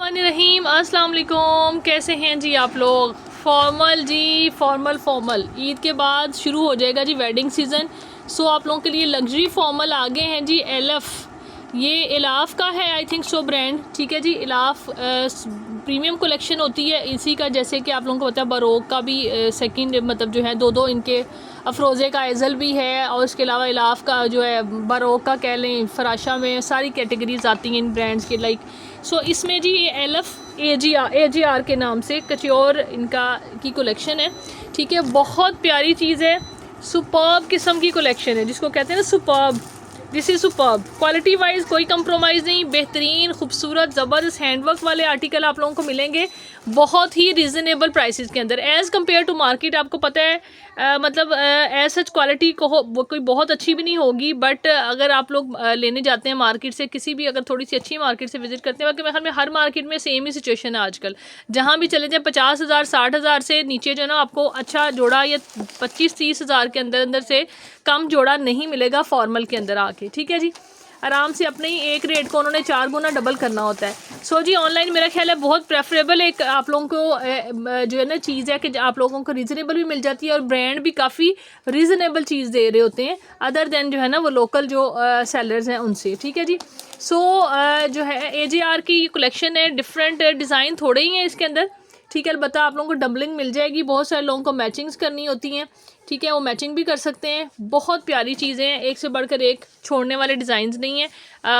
रहीम अस्सलाम वालेकुम, कैसे हैं जी आप लोग। फॉर्मल जी, फॉर्मल ईद के बाद शुरू हो जाएगा जी वेडिंग सीज़न। सो आप लोगों के लिए लग्जरी फॉर्मल आ गए हैं जी। ये इलाफ का है, आई थिंक सो ब्रांड, ठीक है जी। इलाफ प्रीमियम कलेक्शन होती है इसी का, जैसे कि आप लोगों को पता है बरोक का भी सेकंड मतलब जो है दो इनके अफरोज़े का एज़ल भी है, और इसके अलावा इलाफ का जो है बरोक का कह लें, फराशा में सारी कैटेगरीज आती हैं इन ब्रांड्स के लाइक। सो इसमें जी ये एलफ ए जी आर के नाम से कच्योर इनका की कलेक्शन है, ठीक है। बहुत प्यारी चीज़ है, सुपर्ब किस्म की कलेक्शन है जिसको कहते हैं ना superb. This is superb, quality wise कोई कंप्रोमाइज़ नहीं, बेहतरीन खूबसूरत ज़बरदस्त हैंडवर्क वाले आर्टिकल आप लोगों को मिलेंगे बहुत ही रिजनेबल प्राइसेस के अंदर एज़ कम्पेयर टू मार्केट। आपको पता है मतलब एज सच क्वालिटी को वो कोई बहुत अच्छी भी नहीं होगी, बट अगर आप लोग लेने जाते हैं मार्केट से, किसी भी अगर थोड़ी सी अच्छी मार्केट से विजिट करते हैं, बाकी मेरे ख्याल में हर मार्केट में सेम ही सिचुएशन है आजकल। जहाँ भी चले जाएँ 50,000 60,000 से नीचे जो है ना आपको अच्छा जोड़ा या 25-30 हज़ार के अंदर से कम जोड़ा नहीं मिलेगा फॉर्मल के अंदर आके, ठीक है जी। आराम से अपने ही एक रेट को उन्होंने 4 गुना डबल करना होता है। सो जी ऑनलाइन मेरा ख्याल है बहुत प्रेफरेबल एक आप लोगों को जो है ना चीज़ है कि आप लोगों को रीज़नेबल भी मिल जाती है, और ब्रांड भी काफ़ी रीज़नेबल चीज़ दे रहे होते हैं अदर देन जो है ना वो लोकल जो सेलर्स हैं उनसे, ठीक है जी। सो जो है AJR की कलेक्शन है, डिफरेंट डिज़ाइन थोड़े ही हैं इसके अंदर, ठीक है। अलबत्ता आप लोगों को डम्बलिंग मिल जाएगी, बहुत सारे लोगों को मैचिंग्स करनी होती हैं, ठीक है, वो मैचिंग भी कर सकते हैं। बहुत प्यारी चीज़ें हैं, एक से बढ़कर एक, छोड़ने वाले डिज़ाइंस नहीं हैं।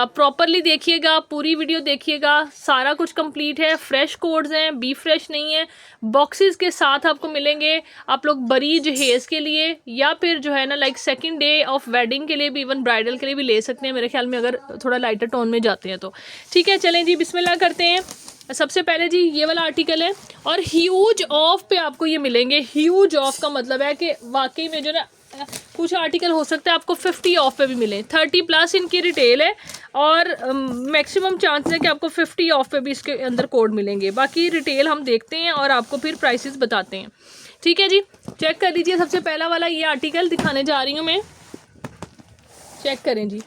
प्रॉपरली देखिएगा, पूरी वीडियो देखिएगा, सारा कुछ कंप्लीट है। फ्रेश कोड्स हैं, बी फ्रेश नहीं है, बॉक्सेस के साथ आपको मिलेंगे। आप लोग बड़ी जहेज़ के लिए या फिर जो है ना like second day of wedding के लिए भी, इवन ब्राइडल के लिए भी ले सकते हैं मेरे ख्याल में, अगर थोड़ा लाइटर टोन में जाते हैं तो, ठीक है। चलें जी बिस्मिल्लाह करते हैं। सबसे पहले जी ये वाला आर्टिकल है, और ह्यूज ऑफ पे आपको ये मिलेंगे। ह्यूज ऑफ का मतलब है कि वाकई में जो ना कुछ आर्टिकल हो सकता है आपको 50 ऑफ पे भी मिले। 30+ इनकी रिटेल है, और मैक्सिमम चांस है कि आपको 50 ऑफ पे भी इसके अंदर कोड मिलेंगे। बाकी रिटेल हम देखते हैं और आपको फिर प्राइसेस बताते हैं, ठीक है जी। चेक कर लीजिए, सबसे पहला वाला ये आर्टिकल दिखाने जा रही हूँ मैं, चेक करें जी।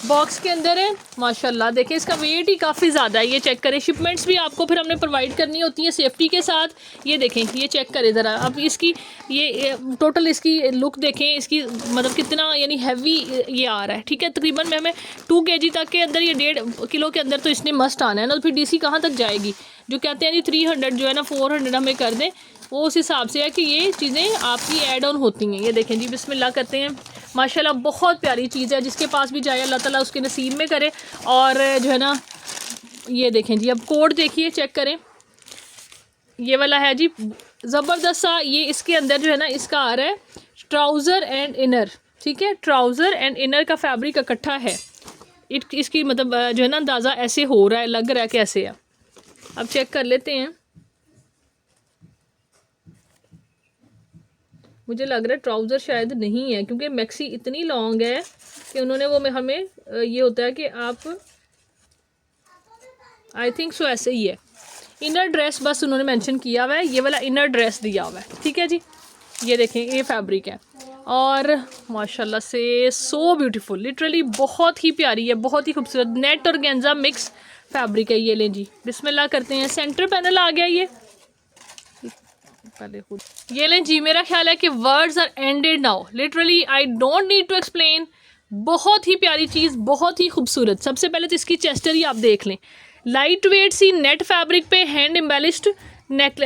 बॉक्स के अंदर है माशाल्लाह, देखिए इसका वेट ही काफ़ी ज़्यादा है, ये चेक करें। शिपमेंट्स भी आपको फिर हमने प्रोवाइड करनी होती है सेफ्टी के साथ। ये देखें, ये चेक करें ज़रा, अब इसकी ये टोटल इसकी लुक देखें, इसकी मतलब कितना यानी हैवी ये आ रहा है, ठीक है। तकरीबन में हमें 2 kg तक के अंदर, ये 1.5 किलो के अंदर तो इसने मस्ट आना है ना, तो फिर DC कहाँ तक जाएगी। जो कहते हैं जी 300 जो है ना 400 हमें कर दें, वो उस हिसाब से है कि ये चीज़ें आपकी ऐड ऑन होती हैं। ये देखें जी बिस्मिल्लाह करते हैं, माशाल्लाह बहुत प्यारी चीज़ है, जिसके पास भी जाए अल्लाह ताला उसके नसीब में करे। और जो है ना ये देखें जी, अब कोड देखिए, चेक करें, ये वाला है जी ज़बरदस्त सा। ये इसके अंदर जो है ना इसका आ रहा है ट्राउज़र एंड इनर, ठीक है। ट्राउज़र एंड इनर का फैब्रिक इकट्ठा है। इसकी मतलब जो है ना अंदाज़ा ऐसे हो रहा है, लग रहा है कैसे है। अब चेक कर लेते हैं, मुझे लग रहा है ट्राउज़र शायद नहीं है, क्योंकि मैक्सी इतनी लॉन्ग है कि उन्होंने वो में हमें ये होता है कि आप, आई थिंक सो ऐसे ही है। इनर ड्रेस बस उन्होंने मेंशन किया हुआ है, ये वाला इनर ड्रेस दिया हुआ है, ठीक है जी। ये देखें, ये फैब्रिक है, और माशाल्लाह से सो ब्यूटीफुल, लिटरली बहुत ही प्यारी है, बहुत ही खूबसूरत नेट और गेंजा मिक्स फैब्रिक है। ये लें जी बिस्मिल्लाह करते हैं, सेंटर पैनल आ गया ये पहले खुद। ये लें जी, मेरा ख्याल है कि words are ended now, literally I don't need to explain. बहुत ही प्यारी चीज़, बहुत ही खूबसूरत। सबसे पहले तो इसकी चेस्टर ही आप देख लें, लाइट वेट सी नेट फैब्रिक पे हैंड एम्बेलिश्ड नेक,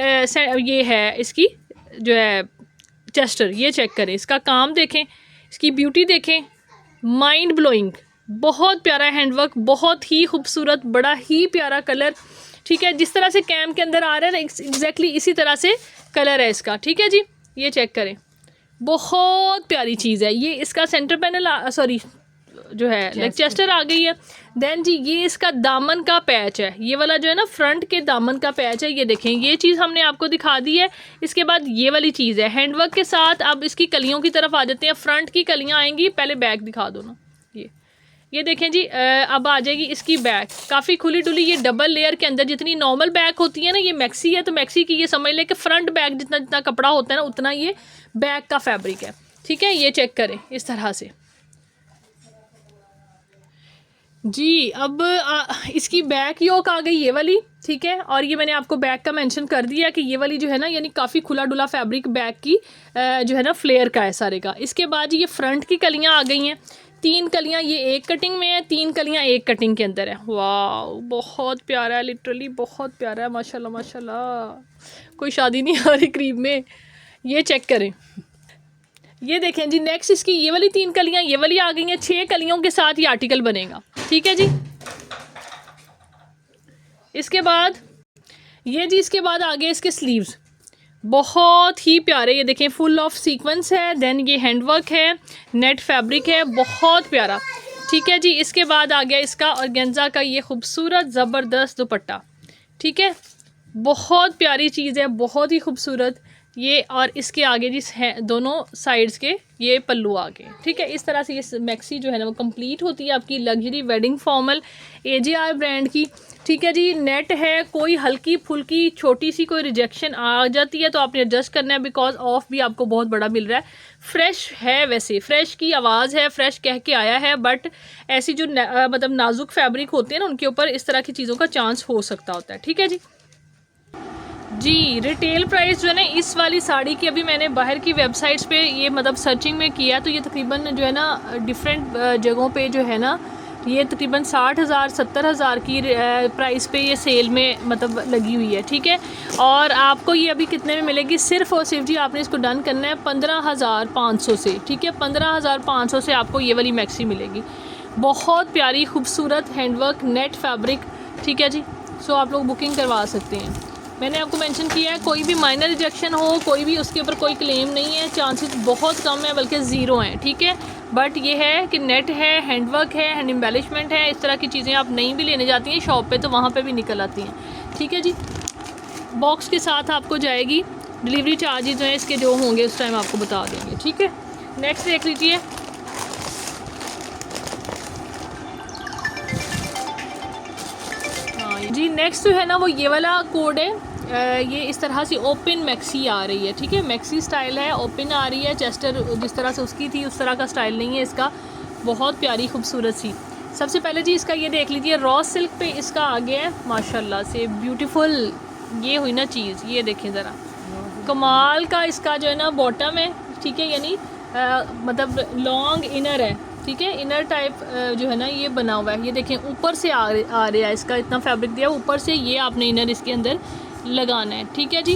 ये है इसकी जो है चेस्टर। ये चेक करें, इसका काम देखें, इसकी ब्यूटी देखें, माइंड ब्लोइंग। बहुत प्यारा हैंडवर्क, बहुत ही खूबसूरत, बड़ा ही प्यारा कलर, ठीक है। जिस तरह से कैम के अंदर आ रहा है ना एग्जैक्टली इसी तरह से कलर है इसका, ठीक है जी। ये चेक करें, बहुत प्यारी चीज़ है। ये इसका सेंटर पैनल सॉरी जो है लाइक चेस्टर आ गई है। देन जी ये इसका दामन का पैच है, ये वाला जो है ना फ्रंट के दामन का पैच है। ये देखें, ये चीज़ हमने आपको दिखा दी है। इसके बाद ये वाली चीज़ है हैंडवर्क के साथ। अब इसकी कलियों की तरफ आ जाते हैं, फ्रंट की कलियाँ आएंगी, पहले बैक दिखा दो ना। ये देखें जी, अब आ जाएगी इसकी बैक, काफ़ी खुली डुली। ये डबल लेयर के अंदर, जितनी नॉर्मल बैक होती है ना, ये मैक्सी है तो मैक्सी की ये समझ लें कि फ्रंट बैक जितना जितना कपड़ा होता है ना उतना ये बैक का फैब्रिक है, ठीक है। ये चेक करें इस तरह से, जी अब इसकी बैक योक आ गई ये वाली, ठीक है। और ये मैंने आपको बैक का मेंशन कर दिया कि ये वाली जो है ना, यानी काफ़ी खुला डुला फैब्रिक बैक की जो है ना फ्लेयर का है सारे का। इसके बाद ये फ्रंट की कलियां आ गई हैं, 3 कलियां ये एक कटिंग में है, 3 कलियां एक कटिंग के अंदर है। वाह बहुत प्यारा है, लिटरली बहुत प्यारा है, माशाल्लाह माशाल्लाह, कोई शादी नहीं आ रही करीब में। ये चेक करें, ये देखें जी। नेक्स्ट इसकी ये वाली 3 कलियां ये वाली आ गई हैं, 6 कलियों के साथ ये आर्टिकल बनेगा, ठीक है जी। इसके बाद ये जी, इसके बाद आगे इसके स्लीव्स बहुत ही प्यारे, ये देखें फुल ऑफ सीक्वेंस है, देन ये हैंडवर्क है, नेट फैब्रिक है, बहुत प्यारा, ठीक है जी। इसके बाद आ गया इसका ऑर्गेन्जा का ये खूबसूरत ज़बरदस्त दुपट्टा, ठीक है, बहुत प्यारी चीज़ है, बहुत ही खूबसूरत ये। और इसके आगे जी है दोनों साइड्स के ये पल्लू आ गए, ठीक है। इस तरह से ये मैक्सी जो है ना वो कंप्लीट होती है आपकी luxury wedding formal AJR brand की, ठीक है जी। नेट है, कोई हल्की फुल्की छोटी सी कोई रिजेक्शन आ जाती है तो आपने एडजस्ट करना है, बिकॉज ऑफ भी आपको बहुत बड़ा मिल रहा है। फ्रेश है, वैसे फ्रेश की आवाज़ है, फ्रेश कह के आया है, बट ऐसी जो मतलब नाजुक फैब्रिक होते हैं ना उनके ऊपर इस तरह की चीज़ों का चांस हो सकता होता है, ठीक है जी। जी रिटेल प्राइस जो है ना इस वाली साड़ी की, अभी मैंने बाहर की वेबसाइट्स पे ये मतलब सर्चिंग में किया तो ये तकरीबन जो है ना डिफरेंट जगहों पे जो है ना ये तकरीबन 60,000 70,000 की प्राइस पे ये सेल में मतलब लगी हुई है, ठीक है। और आपको ये अभी कितने में मिलेगी, सिर्फ और सिर्फ जी आपने इसको डन करना है 15,500 से, ठीक है। 15,500 से आपको ये वाली मैक्सी मिलेगी, बहुत प्यारी खूबसूरत हैंडवर्क नेट फैब्रिक, ठीक है जी। सो आप लोग बुकिंग करवा सकते हैं। मैंने आपको मेंशन किया है कोई भी माइनर रिजेक्शन हो, कोई भी उसके ऊपर कोई क्लेम नहीं है, चांसेस बहुत कम है बल्कि ज़ीरो हैं, ठीक है। बट ये है कि नेट है, हैंडवर्क है, हैंड एम्बेलिशमेंट है, इस तरह की चीज़ें आप नहीं भी लेने जाती हैं शॉप पे तो वहाँ पे भी निकल आती हैं, ठीक है जी। बॉक्स के साथ आपको जाएगी, डिलीवरी चार्जेज जो हैं इसके जो होंगे उस टाइम आपको बता देंगे, ठीक है। नेक्स्ट देख लीजिए, हाँ जी नेक्स्ट जो है ना वो ये वाला कोड है, ये इस तरह से ओपन मैक्सी आ रही है, ठीक है। मैक्सी स्टाइल है, ओपन आ रही है, चेस्टर जिस तरह से उसकी थी उस तरह का स्टाइल नहीं है इसका, बहुत प्यारी खूबसूरत सी। सबसे पहले जी इसका ये देख लीजिए, रॉ सिल्क पे इसका आ गया है माशाल्लाह से ब्यूटीफुल, ये हुई ना चीज़, ये देखें ज़रा कमाल का इसका जो है ना बॉटम है, ठीक है, यानी मतलब लॉन्ग इनर है, ठीक है, इनर टाइप जो है ना ये बना हुआ है। ये देखें ऊपर से आ रहा है, इसका इतना फैब्रिक दिया ऊपर से, ये आपने इनर इसके अंदर लगाना है, ठीक है जी।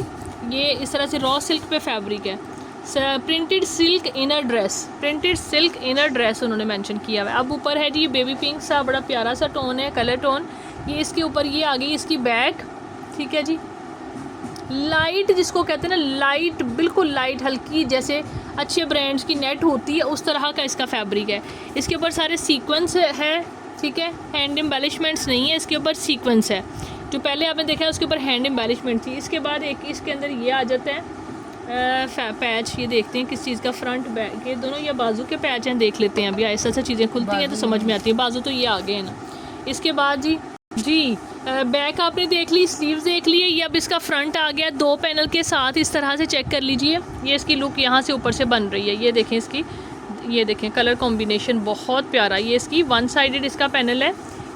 ये इस तरह से रॉ सिल्क पे फैब्रिक है, printed silk inner dress, printed silk inner dress उन्होंने मेंशन किया हुआ है। अब ऊपर है जी बेबी पिंक सा बड़ा प्यारा सा टोन है, कलर टोन, ये इसके ऊपर ये आ गई इसकी बैक, ठीक है जी। लाइट जिसको कहते हैं ना, लाइट बिल्कुल लाइट हल्की, जैसे अच्छे ब्रांड्स की नेट होती है उस तरह का इसका फैब्रिक है। इसके ऊपर सारे सीक्वेंस है, ठीक है, हैंड एम्बेलिशमेंट्स नहीं है, इसके ऊपर सीक्वेंस है। जो पहले आपने देखा है उसके ऊपर हैंड एम्बेलिशमेंट थी। इसके बाद एक इसके अंदर ये आ जाता है पैच, ये देखते हैं किस चीज़ का, फ्रंट बैक, ये दोनों ये बाजू के पैच हैं, देख लेते हैं अभी ऐसा ऐसा चीज़ें खुलती हैं तो समझ में आती है। बाजू तो ये आगे है ना। इसके बाद जी बैक आपने देख ली, स्लीव्स देख लिए, ये अब इसका फ्रंट आ गया 2 पैनल के साथ, इस तरह से चेक कर लीजिए। ये इसकी लुक यहाँ से ऊपर से बन रही है, ये देखें इसकी, ये देखें कलर कॉम्बिनेशन बहुत प्यारा। ये इसकी 1 साइडेड इसका पैनल है,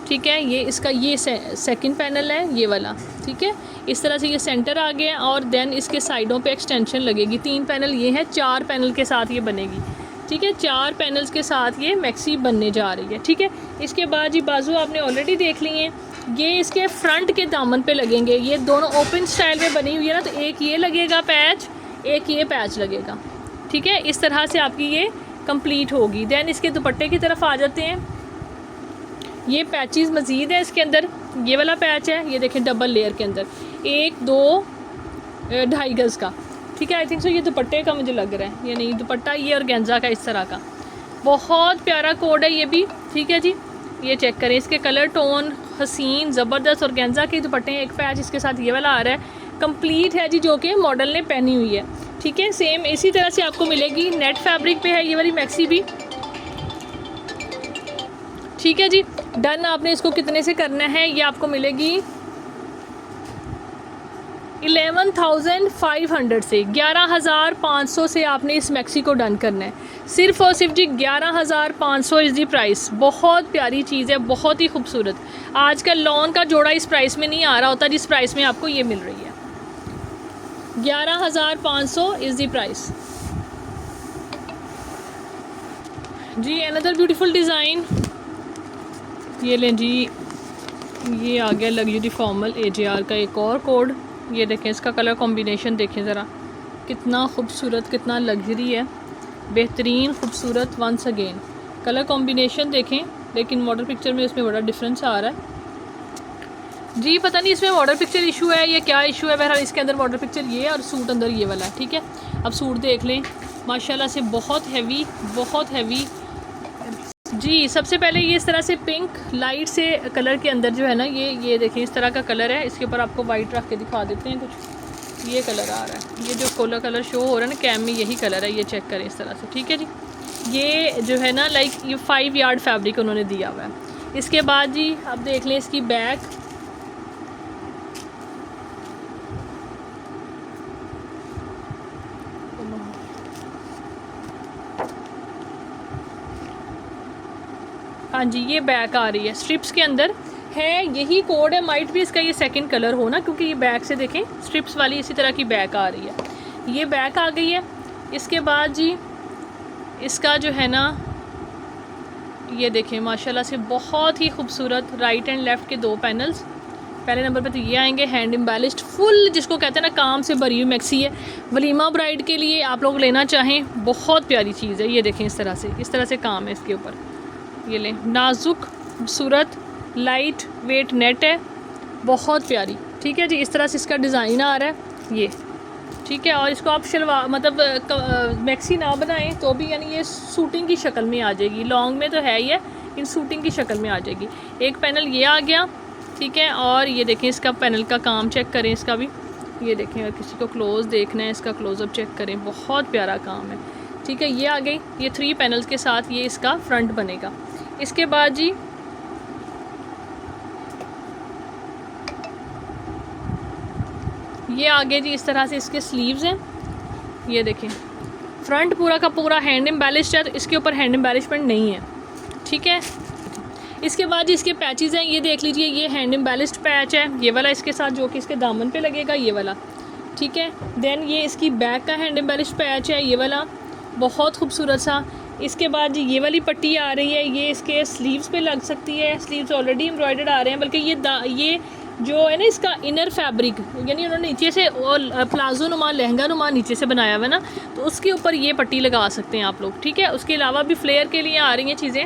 ठीक है, ये इसका ये सेकंड पैनल है ये वाला, ठीक है। इस तरह से ये सेंटर आ गया और देन इसके साइडों पे एक्सटेंशन लगेगी। 3 पैनल ये है, 4 पैनल के साथ ये बनेगी, ठीक है। 4 पैनल्स के साथ ये मैक्सी बनने जा रही है, ठीक है। इसके बाद जी बाजू आपने ऑलरेडी देख ली हैं, ये इसके फ्रंट के दामन पे लगेंगे। ये दोनों ओपन स्टाइल में बनी हुई है ना, तो एक ये लगेगा पैच, एक ये पैच लगेगा, ठीक है। इस तरह से आपकी ये कंप्लीट होगी। देन इसके दुपट्टे की तरफ आ जाते हैं। ये पैचेस मज़ीद है इसके अंदर, ये वाला पैच है, ये देखें डबल लेयर के अंदर 1 2 2.5 गज़ का, ठीक है। आई थिंक सो ये दुपट्टे का मुझे लग रहा है, ये नहीं दुपट्टा, ये ऑर्गेन्जा का इस तरह का, बहुत प्यारा कोड है ये भी, ठीक है जी। ये चेक करें, इसके कलर टोन हसीन ज़बरदस्त ऑर्गेन्जा के दुपट्टे हैं। एक पैच इसके साथ ये वाला आ रहा है, कंप्लीट है जी, जो कि मॉडल ने पहनी हुई है, ठीक है। सेम इसी तरह से आपको मिलेगी, नेट फैब्रिक पे है ये वाली मैक्सी भी, ठीक है जी। डन आपने इसको कितने से करना है, ये आपको मिलेगी 11,500 से 11,500 से आपने इस मैक्सी को डन करना है। सिर्फ़ और सिर्फ जी 11,500 इज़ दी प्राइस। बहुत प्यारी चीज़ है, बहुत ही खूबसूरत। आजकल लॉन का जोड़ा इस प्राइस में नहीं आ रहा होता जिस प्राइस में आपको ये मिल रही है। 11,500 इज़ दी प्राइस जी। अनदर ब्यूटीफुल डिज़ाइन, ये लें जी, ये आ गया लग्जरी फॉर्मल AJR का एक और कोड। ये देखें, इसका कलर कॉम्बिनेशन देखें ज़रा, कितना खूबसूरत, कितना लग्जरी है, बेहतरीन खूबसूरत। वंस अगेन कलर कॉम्बिनेशन देखें, लेकिन मॉडल पिक्चर में इसमें बड़ा डिफरेंस आ रहा है जी। पता नहीं इसमें मॉडल पिक्चर इशू है या क्या इशू है। बहरहाल इसके अंदर मॉडल पिक्चर ये है और सूट अंदर ये वाला है, ठीक है। अब सूट देख लें, माशाल्लाह से बहुत हैवी, बहुत हैवी जी। सबसे पहले ये इस तरह से पिंक लाइट से कलर के अंदर जो है ना, ये देखिए इस तरह का कलर है। इसके ऊपर आपको वाइट रख के दिखा देते हैं, कुछ ये कलर आ रहा है। ये जो कलर शो हो रहा है ना कैम में, यही कलर है, ये चेक करें इस तरह से, ठीक है जी। ये जो है ना लाइक ये 5 यार्ड फैब्रिक उन्होंने दिया हुआ है। इसके बाद जी अब देख लें इसकी बैक, हाँ जी, ये बैक आ रही है स्ट्रिप्स के अंदर है। यही कोड है, माइट भी इसका ये सेकंड कलर हो ना, क्योंकि ये बैक से देखें स्ट्रिप्स वाली इसी तरह की बैक आ रही है। ये बैक आ गई है। इसके बाद जी इसका जो है ना, ये देखें माशाल्लाह से बहुत ही खूबसूरत राइट एंड लेफ़्ट के 2 पैनल्स। पहले नंबर पे तो ये आएंगे हैंड एम्बेलिश्ड फुल, जिसको कहते हैं ना काम से भरी हुई मैक्सी है। वलीमा ब्राइड के लिए आप लोग लेना चाहें, बहुत प्यारी चीज़ है। ये देखें इस तरह से काम है इसके ऊपर। ये लें, नाजुक खूबसूरत लाइट वेट नेट है, बहुत प्यारी, ठीक है जी। इस तरह से इसका डिज़ाइन आ रहा है ये, ठीक है। और इसको आप शलवार मतलब मैक्सी ना बनाएं तो भी, यानी ये सूटिंग की शक्ल में आ जाएगी। लॉन्ग में तो है ही है, इन सूटिंग की शक्ल में आ जाएगी। एक पैनल ये आ गया, ठीक है। और ये देखें इसका पैनल का काम चेक करें, इसका भी ये देखें। अगर किसी को क्लोज़ देखना है, इसका क्लोज़अप चेक करें, बहुत प्यारा काम है, ठीक है। ये आ गई, ये 3 पैनल्स के साथ ये इसका फ्रंट बनेगा। इसके बाद जी ये आगे जी इस तरह से इसके स्लीव्स हैं। ये देखें फ्रंट पूरा का पूरा हैंड एम्बेलिश्ड है, तो इसके ऊपर हैंड एम्बेलिशमेंट नहीं है, ठीक है। इसके बाद जी इसके पैचेस हैं, ये देख लीजिए, ये हैंड एम्बेलिश्ड पैच है, ये वाला इसके साथ जो कि इसके दामन पे लगेगा, ये वाला, ठीक है। देन ये इसकी बैक का हैंड एम्बेलिश्ड पैच है, ये वाला बहुत खूबसूरत सा। इसके बाद जी ये वाली पट्टी आ रही है, ये इसके स्लीव्स पे लग सकती है। स्लीव्स ऑलरेडी एम्ब्रॉयडर्ड आ रहे हैं, बल्कि ये जो है ना इसका इनर फैब्रिक, यानी उन्होंने नीचे से और प्लाजो नुमा लहंगा नुमा नीचे से बनाया हुआ है ना, तो उसके ऊपर ये पट्टी लगा सकते हैं आप लोग, ठीक है। उसके अलावा भी फ्लेयर के लिए आ रही हैं चीज़ें।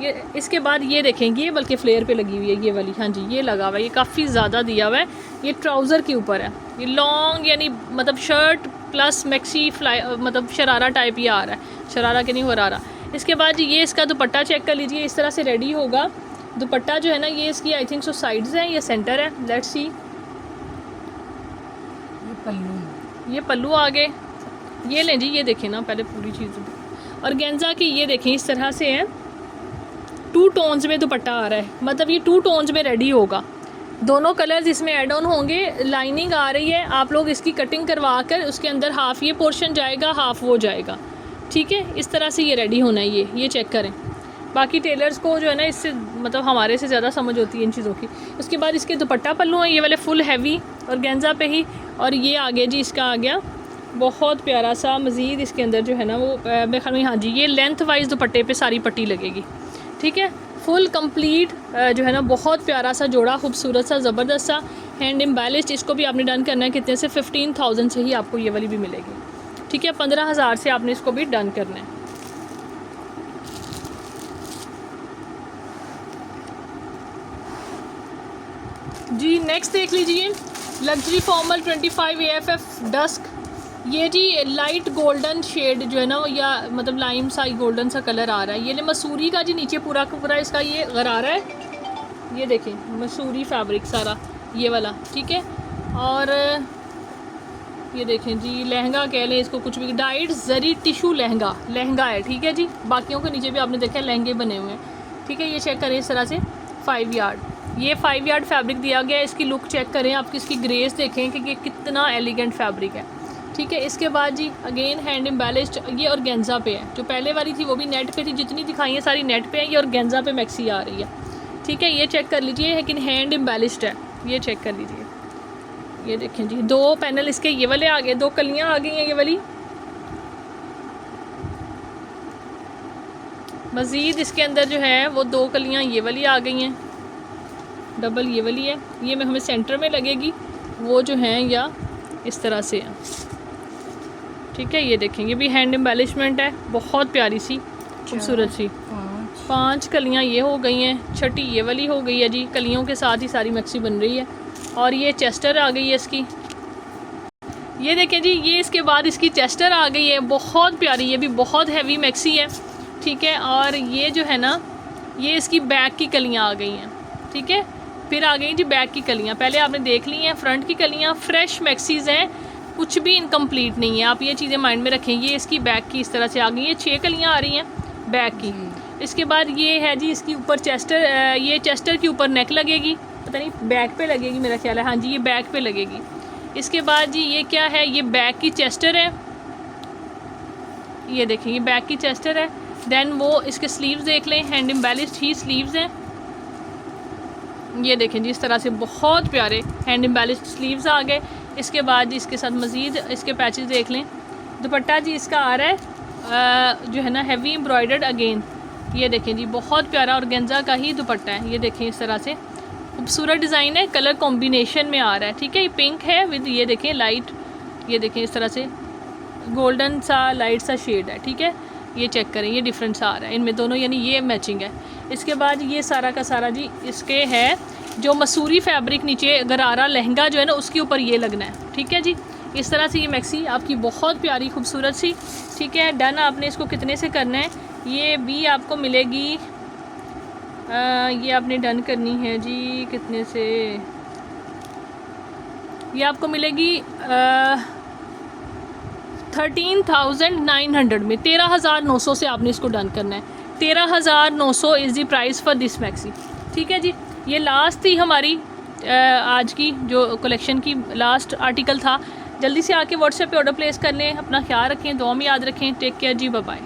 ये इसके बाद ये देखेंगे, ये बल्कि फ्लेयर पे लगी हुई है ये वाली, हाँ जी ये लगा हुआ है, ये काफ़ी ज़्यादा दिया हुआ है। ये ट्राउज़र के ऊपर है, ये लॉन्ग यानी मतलब शर्ट प्लस मैक्सी मतलब शरारा टाइप ये आ रहा है, शरारा के नहीं गरारा। इसके बाद ये इसका दुपट्टा चेक कर लीजिए, इस तरह से रेडी होगा। दुपट्टा जो है ना ये इसकी आई थिंक सो साइड्स हैं, ये सेंटर है, लेट्स सी। ये पल्लू आ गए, ये लें जी, ये देखें ना पहले पूरी चीज़। और गेंजा की ये देखें इस तरह से है, 2 टोन्स में दुपट्टा आ रहा है, मतलब ये 2 टोन्स में रेडी होगा। दोनों कलर्स इसमें ऐड ऑन होंगे। लाइनिंग आ रही है, आप लोग इसकी कटिंग करवा कर उसके अंदर हाफ़ ये पोर्शन जाएगा, हाफ़ वो जाएगा, ठीक है। इस तरह से ये रेडी होना है, ये चेक करें। बाकी टेलर्स को जो है ना इससे मतलब हमारे से ज़्यादा समझ होती है इन चीज़ों की। उसके बाद इसके दुपट्टा पल्लू हैं, ये वाले फुल हैवी और गेंजा पे ही। और ये आगे जी इसका आ गया बहुत प्यारा सा मज़ीद इसके अंदर जो है ना वो मेरे ख्याल में, हाँ जी ये लेंथ वाइज दुपट्टे पे सारी पट्टी लगेगी, ठीक है। फुल कंप्लीट जो है ना बहुत प्यारा सा जोड़ा, खूबसूरत सा, ज़बरदस्त सा, हैंड एम्बेलिश्ड। इसको भी आपने डन करना है कितने से, 15,000 से ही आपको ये वाली भी मिलेगी, ठीक है। 15,000 से आपने इसको भी डन करना है। जी नेक्स्ट देख लीजिए, लग्जरी फॉर्मल 25 AFF डस्क। ये जी लाइट गोल्डन शेड जो है ना, या मतलब लाइम सा गोल्डन सा कलर आ रहा है। ये मसूरी का जी नीचे पूरा का पूरा इसका ये गरारा है, ये देखें मसूरी फैब्रिक सारा ये वाला, ठीक है। और ये देखें जी लहंगा कह लें इसको, कुछ भी, डाइट जरी टिशू लहंगा है, ठीक है जी। बाकियों के नीचे भी आपने देखा है लहंगे बने हुए हैं, ठीक है। ये चेक करें इस तरह से 5 यार्ड, ये 5 यार्ड फैब्रिक दिया गया है। इसकी लुक चेक करें आप, इसकी ग्रेस देखें कि ये कितना एलिगेंट फैब्रिक है। ठीक है, इसके बाद जी अगेन हैंड एम्बेलिश्ड, ये ऑर्गेन्जा पे है। जो पहले वाली थी वो भी नेट पे थी, जितनी दिखाई है सारी नेट पे है। ये ऑर्गेन्जा पे मैक्सी आ रही है। ठीक है, ये चेक कर लीजिए, लेकिन हैंड एम्बेलिश्ड है, ये चेक कर लीजिए। ये देखें जी, 2 पैनल इसके ये वाले आ गए, 2 कलियाँ आ गई हैं ये वाली। मज़ीद इसके अंदर जो है वो 2 कलियाँ ये वाली आ गई हैं, डबल ये वाली है। ये में हमें सेंटर में लगेगी, वो जो हैं या इस तरह से है। ठीक है, ये देखें, ये भी हैंड एम्बेलिशमेंट है, बहुत प्यारी सी खूबसूरत सी। 5 कलियाँ ये हो गई हैं, छठी ये वाली हो गई है जी। कलियों के साथ ही सारी मैक्सी बन रही है। और ये चेस्टर आ गई है इसकी, ये देखें जी, ये इसके बाद इसकी चेस्टर आ गई है, बहुत प्यारी, ये भी बहुत हैवी मैक्सी है। ठीक है, और ये जो है ना, ये इसकी बैक की कलियाँ आ गई हैं। ठीक है, फिर आ गई जी बैक की कलियाँ, पहले आपने देख ली हैं। फ्रंट की कलियाँ फ्रेश मैक्सीज़ हैं, कुछ भी इनकम्प्लीट नहीं है, आप ये चीज़ें माइंड में रखें। ये इसकी बैक की इस तरह से आ गई है, 6 कलियाँ आ रही हैं बैक की। इसके बाद ये है जी इसकी ऊपर चेस्टर, ये चेस्टर के ऊपर नेक लगेगी, पता नहीं बैक पे लगेगी मेरा ख्याल है, हाँ जी ये बैक पे लगेगी। इसके बाद जी ये क्या है, ये बैक की चेस्टर है, ये देखें ये बैक की चेस्टर है। देन वो इसके स्लीव्स देख लें, हैंड एम्बेलिश्ड ही स्लीव्स हैं। ये देखें जी, इस तरह से बहुत प्यारे हैंड एम्बेलिश्ड स्लीव्स आ गए। इसके बाद जी इसके साथ मज़ीद इसके पैचेस देख लें। दुपट्टा जी इसका आ रहा है जो है ना हैवी एम्ब्रॉयडर्ड अगेन, ये देखें जी बहुत प्यारा ऑर्गेन्जा का ही दुपट्टा है। ये देखें इस तरह से खूबसूरत डिज़ाइन है, कलर कॉम्बिनेशन में आ रहा है। ठीक है, ये पिंक है विद ये देखें लाइट, ये देखें इस तरह से गोल्डन सा लाइट सा शेड है। ठीक है, ये चेक करें, ये डिफरेंस आ रहा है इनमें दोनों, यानी ये मैचिंग है। इसके बाद ये सारा का सारा जी इसके है जो मसूरी फैब्रिक नीचे गरारा लहंगा जो है ना उसके ऊपर ये लगना है। ठीक है जी, इस तरह से ये मैक्सी आपकी बहुत प्यारी खूबसूरत सी। ठीक है, डन आपने इसको कितने से करना है, ये भी आपको मिलेगी, ये आपने डन करनी है जी कितने से, ये आपको मिलेगी 13,900 में, 13,900 से आपने इसको डन करना है। 13,900 is the price for this maxi. ठीक है जी, ये लास्ट थी हमारी आज की जो कलेक्शन की लास्ट आर्टिकल था। जल्दी से आके व्हाट्सएप पे ऑर्डर प्लेस कर लें। अपना ख्याल रखें, दुआ में याद रखें। टेक केयर जी, बाय बाय।